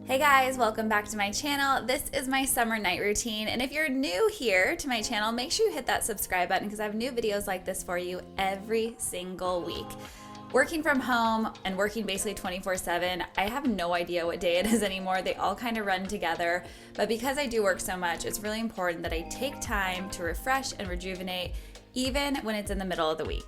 Hey guys, welcome back to my channel. This is my summer night routine, and if you're new here to my channel, make sure you hit that subscribe button because I have new videos like this for you every single week. Working from home and working basically 24/7, I have no idea what day it is anymore. They all kind of run together, but because I do work so much, it's really important that I take time to refresh and rejuvenate even when it's in the middle of the week.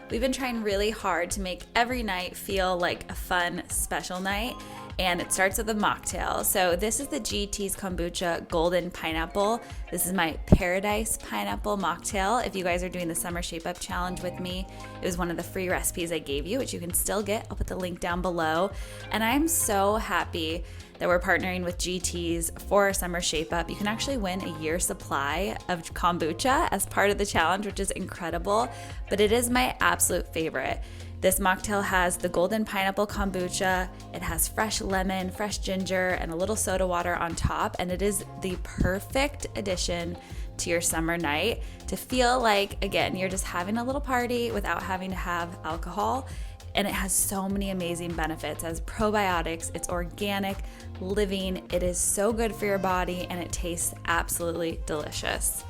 We've been trying really hard to make every night feel like a fun, special night, and it starts with a mocktail. So this is the GT's Kombucha Golden Pineapple. This is my Paradise Pineapple Mocktail. If you guys are doing the Summer Shape Up Challenge with me, it was one of the free recipes I gave you, which you can still get. I'll put the link down below. And I'm so happy that we're partnering with GT's for our Summer Shape Up. You can actually win a year's supply of kombucha as part of the challenge, which is incredible, but it is my absolute favorite. This mocktail has the golden pineapple kombucha, it has fresh lemon, fresh ginger, and a little soda water on top, and it is the perfect addition to your summer night to feel like, again, you're just having a little party without having to have alcohol. And it has so many amazing benefits. It has probiotics, it's organic, living, it is so good for your body, and it tastes absolutely delicious.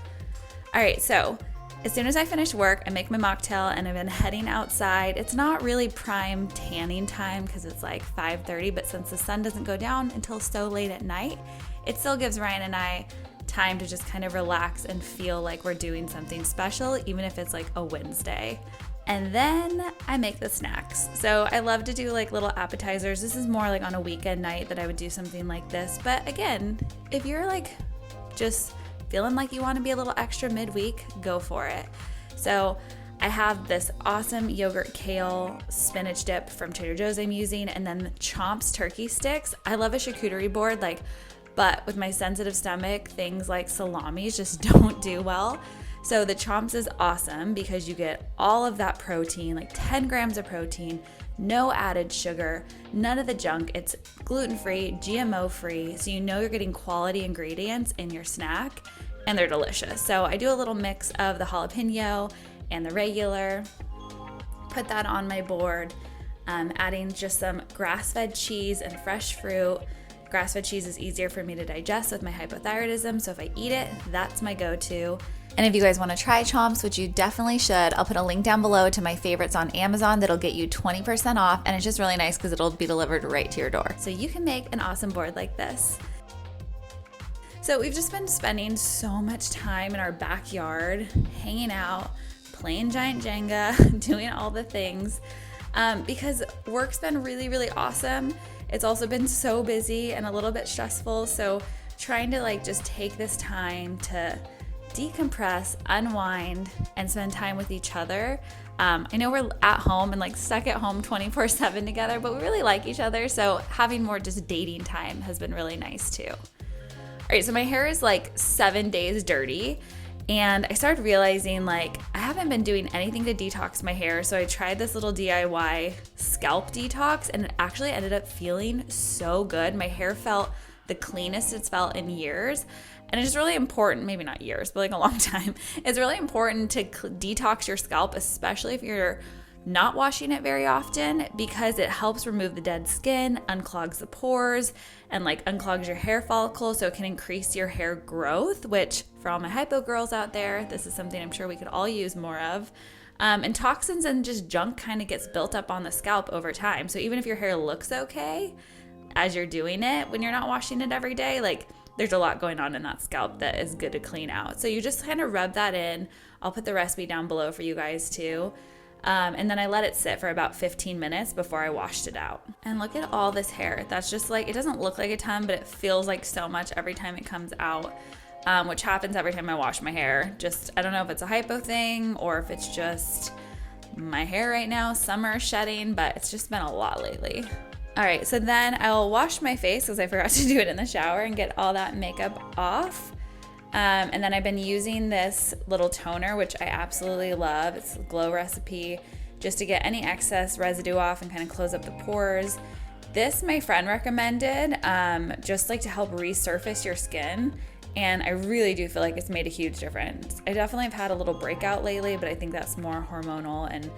All right, so as soon as I finish work, I make my mocktail and I've been heading outside. It's not really prime tanning time because it's like 5:30, but since the sun doesn't go down until so late at night, it still gives Ryan and I time to just kind of relax and feel like we're doing something special, even if it's like a Wednesday. And then I make the snacks. So I love to do like little appetizers. This is more like on a weekend night that I would do something like this. But again, if you're like just feeling like you want to be a little extra midweek, go for it. So I have this awesome yogurt kale spinach dip from Trader Joe's I'm using, and then the Chomps turkey sticks. I love a charcuterie board, but with my sensitive stomach, things like salamis just don't do well. So the Chomps is awesome because you get all of that protein, like 10 grams of protein, no added sugar, none of the junk. It's gluten-free, GMO-free, so you know you're getting quality ingredients in your snack, and they're delicious. So I do a little mix of the jalapeno and the regular, put that on my board, adding just some grass-fed cheese and fresh fruit. Grass-fed cheese is easier for me to digest with my hypothyroidism, so if I eat it, that's my go-to. And if you guys want to try Chomps, which you definitely should, I'll put a link down below to my favorites on Amazon that'll get you 20% off, and it's just really nice because it'll be delivered right to your door. So you can make an awesome board like this. So we've just been spending so much time in our backyard, hanging out, playing giant Jenga, doing all the things, because work's been really, really awesome. It's also been so busy and a little bit stressful, so trying to just take this time to decompress, unwind, and spend time with each other. I know we're at home and stuck at home 24/7 together, but we really like each other, so having more just dating time has been really nice too. All right, so my hair is 7 days dirty, and I started realizing I haven't been doing anything to detox my hair, so I tried this little DIY scalp detox, and it actually ended up feeling so good. My hair felt the cleanest it's felt in years. And it's really important, maybe not years, but a long time. It's really important to detox your scalp, especially if you're not washing it very often, because it helps remove the dead skin, unclogs the pores, and unclogs your hair follicles, so it can increase your hair growth, which for all my hypo girls out there, this is something I'm sure we could all use more of. And toxins and just junk kind of gets built up on the scalp over time. So even if your hair looks okay as you're doing it, when you're not washing it every day, there's a lot going on in that scalp that is good to clean out. So you just kind of rub that in. I'll put the recipe down below for you guys too. And then I let it sit for about 15 minutes before I washed it out. And look at all this hair. That's just it doesn't look like a ton, but it feels like so much every time it comes out, which happens every time I wash my hair. I don't know if it's a hypo thing or if it's just my hair right now, summer shedding, but it's just been a lot lately. All right, so then I'll wash my face because I forgot to do it in the shower and get all that makeup off. And then I've been using this little toner, which I absolutely love. It's a Glow recipe, just to get any excess residue off and kind of close up the pores. This my friend recommended, just to help resurface your skin. And I really do feel like it's made a huge difference. I definitely have had a little breakout lately, but I think that's more hormonal and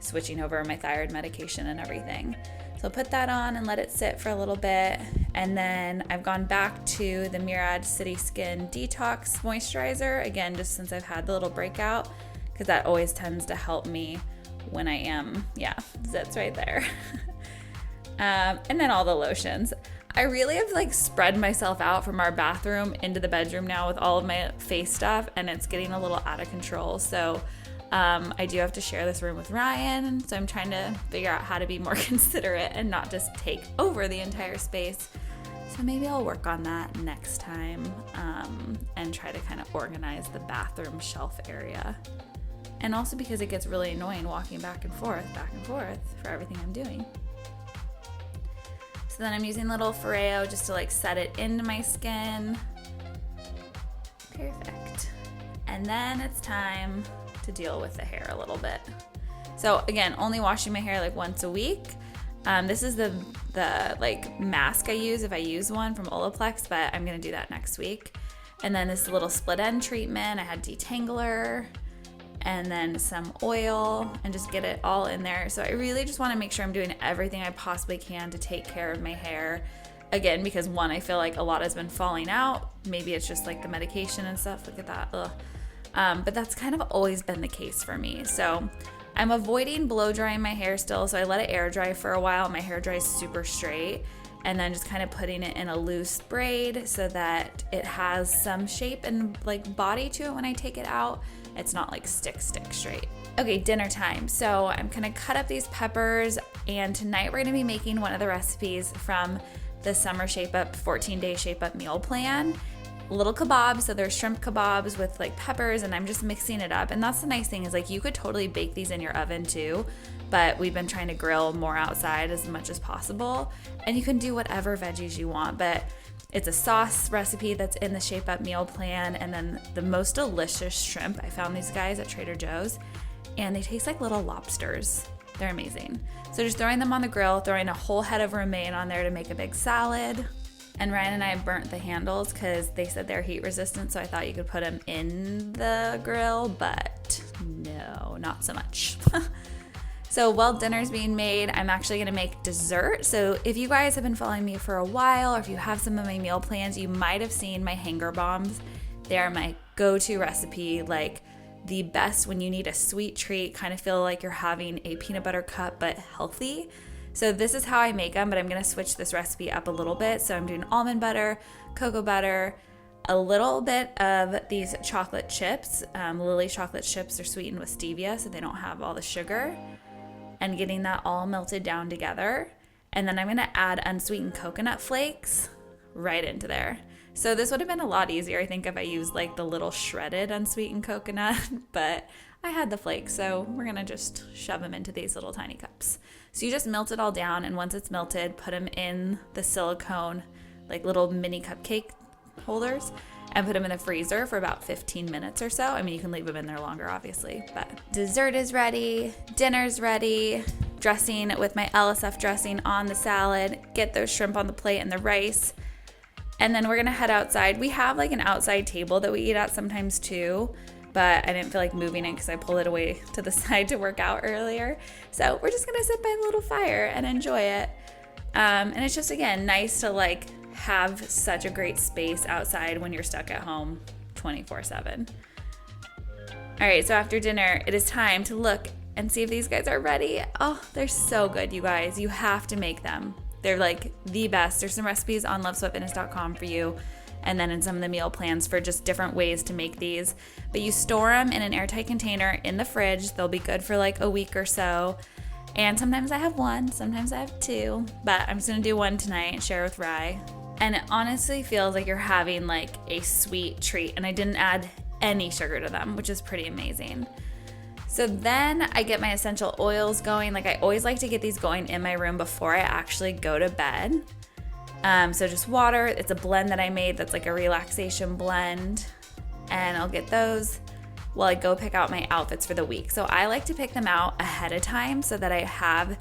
switching over my thyroid medication and everything. So I'll put that on and let it sit for a little bit. And then I've gone back to the Murad City Skin Detox Moisturizer, again, just since I've had the little breakout, because that always tends to help me when I am, zits right there. And then all the lotions. I really have like spread myself out from our bathroom into the bedroom now with all of my face stuff, and it's getting a little out of control. So I do have to share this room with Ryan, so I'm trying to figure out how to be more considerate and not just take over the entire space. So maybe I'll work on that next time, and try to kind of organize the bathroom shelf area. And also because it gets really annoying walking back and forth for everything I'm doing. So then I'm using little Foreo just to like set it into my skin. Perfect. And then it's time to deal with the hair a little bit. So again, only washing my hair like once a week. This is the like mask I use if I use one from Olaplex, but I'm gonna do that next week. And then this little split end treatment. I had detangler and then some oil and just get it all in there. So I really just want to make sure I'm doing everything I possibly can to take care of my hair. Again, because one, I feel like a lot has been falling out. Maybe it's just like the medication and stuff. Look at that. But that's kind of always been the case for me. So I'm avoiding blow drying my hair still. So I let it air dry for a while. My hair dries super straight. And then just kind of putting it in a loose braid so that it has some shape and like body to it when I take it out. It's not like stick straight. Okay, dinner time. So I'm gonna cut up these peppers, and tonight we're gonna be making one of the recipes from the Summer Shape Up 14-day Shape Up meal plan. Little kebabs, so they're shrimp kebabs with like peppers, and I'm just mixing it up. And that's the nice thing is like you could totally bake these in your oven too, but we've been trying to grill more outside as much as possible. And you can do whatever veggies you want, but it's a sauce recipe that's in the Shape Up meal plan, and then the most delicious shrimp. I found these guys at Trader Joe's, and they taste like little lobsters. They're amazing. So just throwing them on the grill, throwing a whole head of romaine on there to make a big salad. And Ryan and I burnt the handles because they said they're heat resistant, so I thought you could put them in the grill, but no, not so much. So while dinner's being made, I'm actually gonna make dessert. So if you guys have been following me for a while, or if you have some of my meal plans, you might have seen my hanger bombs. They are my go-to recipe, like the best when you need a sweet treat, kind of feel like you're having a peanut butter cup, but healthy. So this is how I make them, but I'm gonna switch this recipe up a little bit. So I'm doing almond butter, cocoa butter, a little bit of these chocolate chips. Lily chocolate chips are sweetened with stevia, so they don't have all the sugar. And getting that all melted down together. And then I'm gonna add unsweetened coconut flakes right into there. So this would have been a lot easier, I think, if I used like the little shredded unsweetened coconut, but I had the flakes, so we're gonna just shove them into these little tiny cups. So you just melt it all down, and once it's melted, put them in the silicone, like little mini cupcake holders, and put them in the freezer for about 15 minutes or so. I mean, you can leave them in there longer, obviously, but dessert is ready, dinner's ready, dressing with my LSF dressing on the salad, get those shrimp on the plate and the rice, and then we're gonna head outside. We have like an outside table that we eat at sometimes too, but I didn't feel like moving it because I pulled it away to the side to work out earlier. So we're just gonna sit by the little fire and enjoy it. And it's just, again, nice to like have such a great space outside when you're stuck at home 24/7. All right, so after dinner, it is time to look and see if these guys are ready. Oh, they're so good, you guys. You have to make them. They're like the best. There's some recipes on lovesweatfitness.com for you, and then in some of the meal plans for just different ways to make these. But you store them in an airtight container in the fridge. They'll be good for like a week or so. And sometimes I have one, sometimes I have two, but I'm just gonna do one tonight and share with Rye. And it honestly feels like you're having like a sweet treat, and I didn't add any sugar to them, which is pretty amazing. So then I get my essential oils going. Like I always like to get these going in my room before I actually go to bed. So just water, it's a blend that I made that's like a relaxation blend, and I'll get those while I go pick out my outfits for the week. So I like to pick them out ahead of time so that I have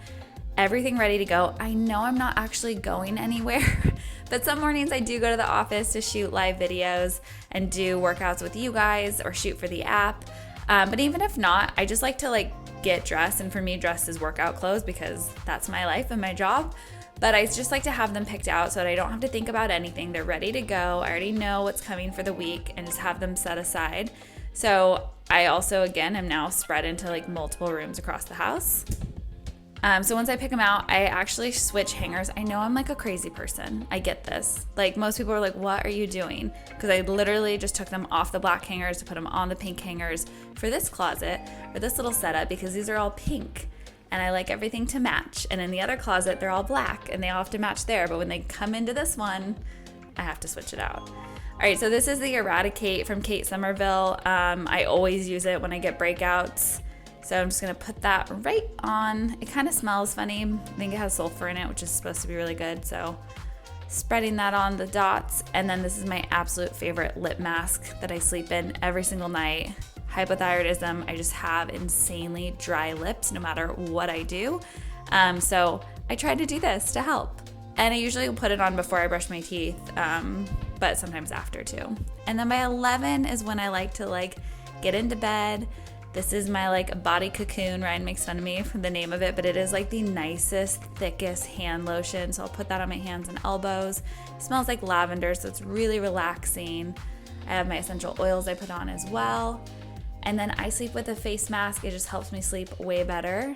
everything ready to go. I know I'm not actually going anywhere, but some mornings I do go to the office to shoot live videos and do workouts with you guys or shoot for the app. But even if not, I just like to like get dressed, and for me, dress is workout clothes because that's my life and my job. But I just like to have them picked out so that I don't have to think about anything. They're ready to go. I already know what's coming for the week and just have them set aside. So I also, again, am now spread into like multiple rooms across the house. So once I pick them out, I actually switch hangers. I know I'm like a crazy person. I get this. Like most people are like, what are you doing? Because I literally just took them off the black hangers to put them on the pink hangers for this closet, or this little setup, because these are all pink and I like everything to match. And in the other closet, they're all black and they all have to match there. But when they come into this one, I have to switch it out. All right, so this is the Eradicate from Kate Somerville. I always use it when I get breakouts. So I'm just gonna put that right on. It kind of smells funny. I think it has sulfur in it, which is supposed to be really good. So spreading that on the dots. And then this is my absolute favorite lip mask that I sleep in every single night. Hypothyroidism, I just have insanely dry lips no matter what I do. So I try to do this to help. And I usually put it on before I brush my teeth, but sometimes after too. And then by 11 is when I like to like get into bed. This is my like body cocoon. Ryan makes fun of me for the name of it, but it is like the nicest, thickest hand lotion. So I'll put that on my hands and elbows. It smells like lavender, so it's really relaxing. I have my essential oils I put on as well. And then I sleep with a face mask. It just helps me sleep way better.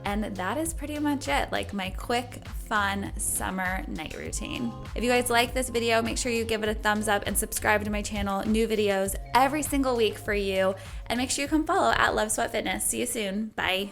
And that is pretty much it, like my quick, fun summer night routine. If you guys like this video, make sure you give it a thumbs up and subscribe to my channel. New videos every single week for you. And make sure you come follow at Love Sweat Fitness. See you soon. Bye.